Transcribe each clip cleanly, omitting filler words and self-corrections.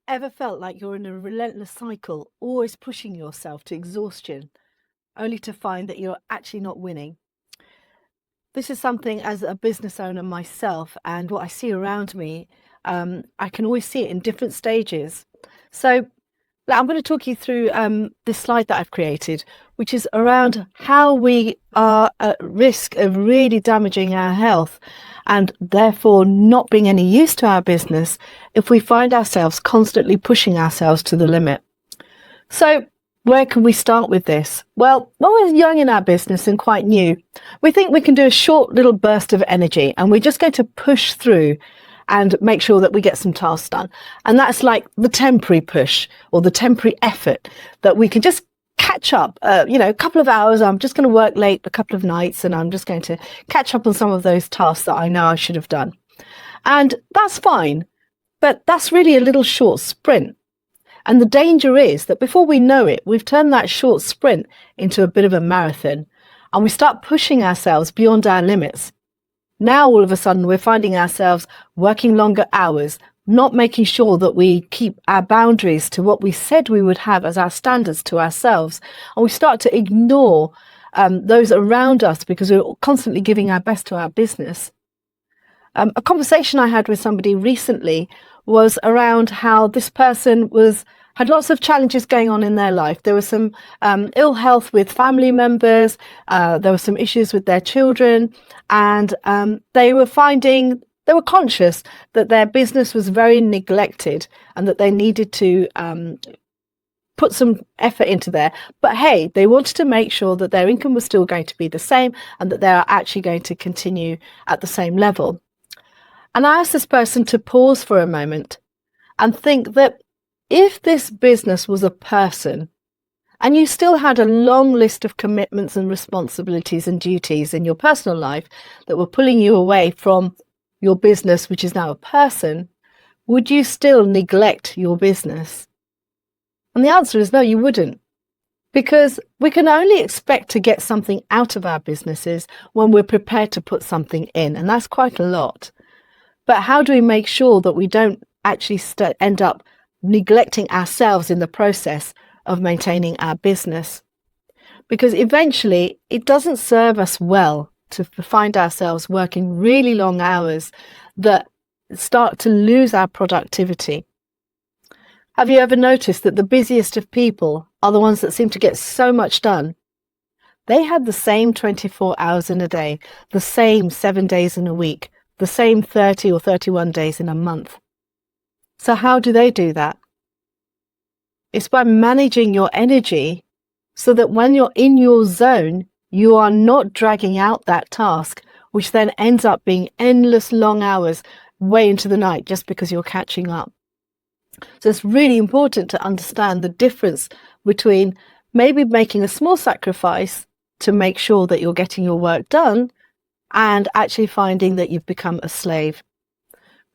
Ever felt like you're in a relentless cycle, always pushing yourself to exhaustion, only to find that you're actually not winning? This is something as a business owner myself, and what I see around me, I can always see it in different stages. So I'm going to talk you through this slide that I've created, which is around how we are at risk of really damaging our health and therefore not being any use to our business if we find ourselves constantly pushing ourselves to the limit. So where can we start with this? Well, when we're young in our business and quite new, we think we can do a short little burst of energy and we're just going to push through and make sure that we get some tasks done. And that's like the temporary push or the temporary effort that we can just catch up, a couple of hours. I'm just going to work late a couple of nights and I'm just going to catch up on some of those tasks that I know I should have done. And that's fine, but that's really a little short sprint. And the danger is that before we know it, we've turned that short sprint into a bit of a marathon and we start pushing ourselves beyond our limits. Now, all of a sudden, we're finding ourselves working longer hours, not making sure that we keep our boundaries to what we said we would have as our standards to ourselves. And we start to ignore those around us because we're constantly giving our best to our business. A conversation I had with somebody recently was around how this person had lots of challenges going on in their life. There was some ill health with family members, there were some issues with their children, and they were conscious that their business was very neglected and that they needed to put some effort into there. But hey, they wanted to make sure that their income was still going to be the same and that they are actually going to continue at the same level. And I asked this person to pause for a moment and think that if this business was a person and you still had a long list of commitments and responsibilities and duties in your personal life that were pulling you away from your business, which is now a person, would you still neglect your business? And the answer is no, you wouldn't. Because we can only expect to get something out of our businesses when we're prepared to put something in. And that's quite a lot. But how do we make sure that we don't actually end up neglecting ourselves in the process of maintaining our business? Because eventually it doesn't serve us well to find ourselves working really long hours that start to lose our productivity. Have you ever noticed that the busiest of people are the ones that seem to get so much done? They had the same 24 hours in a day, the same 7 days in a week, the same 30 or 31 days in a month. So how do they do that? It's by managing your energy so that when you're in your zone, you are not dragging out that task, which then ends up being endless long hours way into the night just because you're catching up. So it's really important to understand the difference between maybe making a small sacrifice to make sure that you're getting your work done and actually finding that you've become a slave.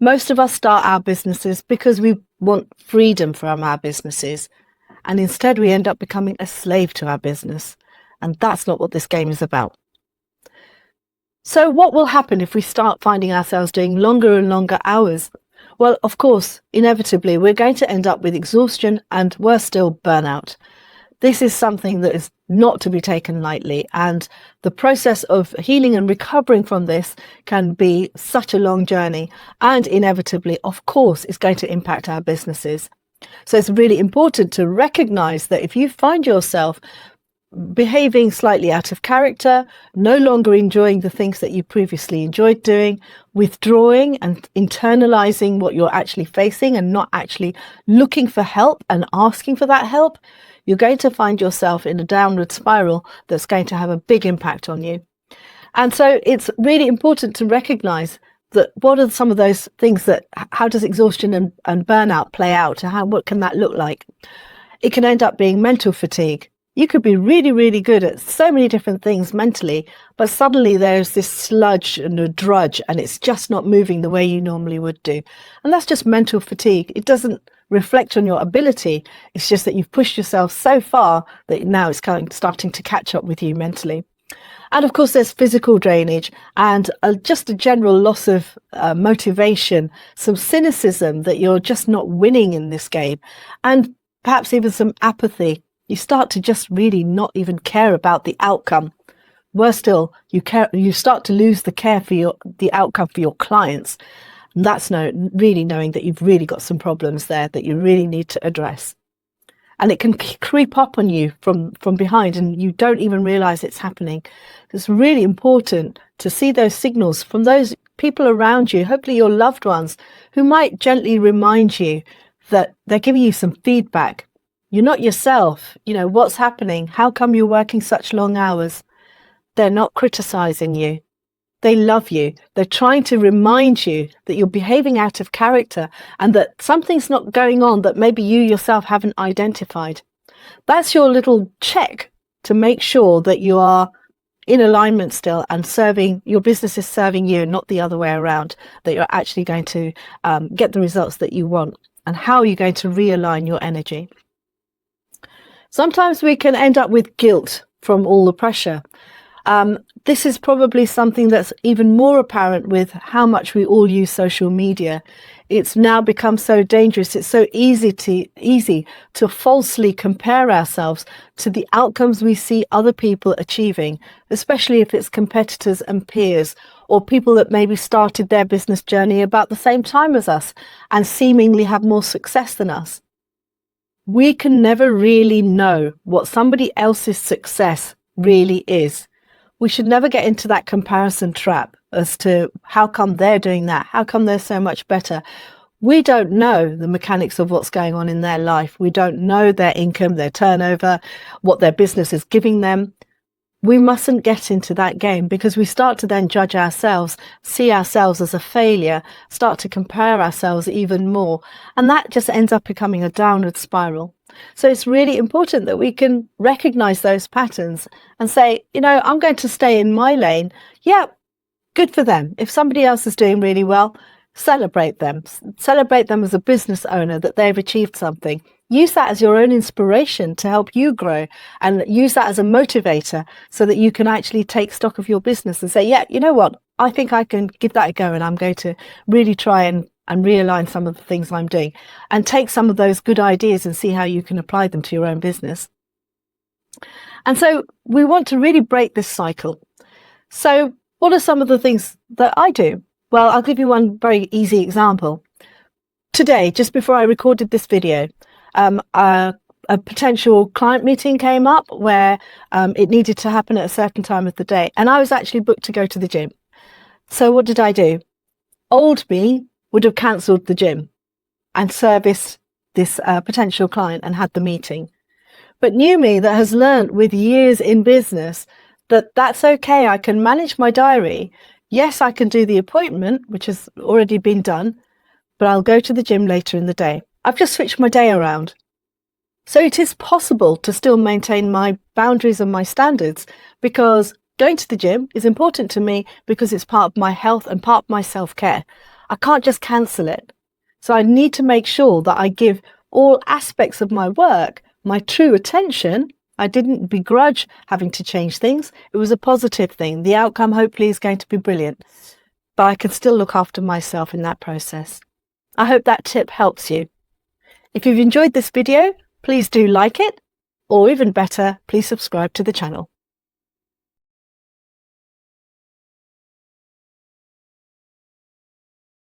Most of us start our businesses because we want freedom from our businesses, and instead we end up becoming a slave to our business. And that's not what this game is about. So what will happen if we start finding ourselves doing longer and longer hours? Well, of course, inevitably, we're going to end up with exhaustion and, worse still, burnout. This is something that is not to be taken lightly, and the process of healing and recovering from this can be such a long journey, and inevitably, of course, is going to impact our businesses. So it's really important to recognize that if you find yourself behaving slightly out of character, no longer enjoying the things that you previously enjoyed doing, withdrawing and internalizing what you're actually facing and not actually looking for help and asking for that help, you're going to find yourself in a downward spiral that's going to have a big impact on you. And so it's really important to recognize that what are some of those things how does exhaustion and burnout play out? What can that look like? It can end up being mental fatigue. You could be really, really good at so many different things mentally, but suddenly there's this sludge and a drudge and it's just not moving the way you normally would do. And that's just mental fatigue. It doesn't reflect on your ability. It's just that you've pushed yourself so far that now it's starting to catch up with you mentally. And of course, there's physical drainage and just a general loss of motivation, some cynicism that you're just not winning in this game, and perhaps even some apathy. You start to just really not even care about the outcome. Worse still, you start to lose the care for the outcome for your clients. And that's really knowing that you've really got some problems there that you really need to address. And it can creep up on you from behind, and you don't even realize it's happening. It's really important to see those signals from those people around you, hopefully your loved ones, who might gently remind you that they're giving you some feedback. You're not yourself. You know, what's happening? How come you're working such long hours? They're not criticizing you. They love you. They're trying to remind you that you're behaving out of character and that something's not going on that maybe you yourself haven't identified. That's your little check to make sure that you are in alignment still and your business is serving you, not the other way around, that you're actually going to get the results that you want. And how are you going to realign your energy? Sometimes we can end up with guilt from all the pressure. This is probably something that's even more apparent with how much we all use social media. It's now become so dangerous. It's so easy to falsely compare ourselves to the outcomes we see other people achieving, especially if it's competitors and peers, or people that maybe started their business journey about the same time as us and seemingly have more success than us. We can never really know what somebody else's success really is. We should never get into that comparison trap as to how come they're doing that, how come they're so much better. We don't know the mechanics of what's going on in their life. We don't know their income, their turnover, what their business is giving them. We mustn't get into that game, because we start to then judge ourselves, see ourselves as a failure, start to compare ourselves even more, and that just ends up becoming a downward spiral. So it's really important that we can recognize those patterns and say, you know, I'm going to stay in my lane. Yeah, good for them. If somebody else is doing really well, celebrate them. Celebrate them as a business owner that they've achieved something. Use that as your own inspiration to help you grow, and use that as a motivator so that you can actually take stock of your business and say, yeah, you know what, I think I can give that a go, and I'm going to really try and realign some of the things I'm doing, and take some of those good ideas and see how you can apply them to your own business. And so we want to really break this cycle. So what are some of the things that I do? Well, I'll give you one very easy example. Today, just before I recorded this video, a potential client meeting came up where it needed to happen at a certain time of the day, and I was actually booked to go to the gym. So what did I do? Old me would have cancelled the gym and serviced this potential client and had the meeting. But new me, that has learned with years in business that that's okay. I can manage my diary. Yes, I can do the appointment, which has already been done, but I'll go to the gym later in the day. I've just switched my day around. So it is possible to still maintain my boundaries and my standards, because going to the gym is important to me because it's part of my health and part of my self-care. I can't just cancel it. So I need to make sure that I give all aspects of my work my true attention. I didn't begrudge having to change things. It was a positive thing. The outcome hopefully is going to be brilliant, but I can still look after myself in that process. I hope that tip helps you. If you've enjoyed this video, please do like it, or even better, please subscribe to the channel.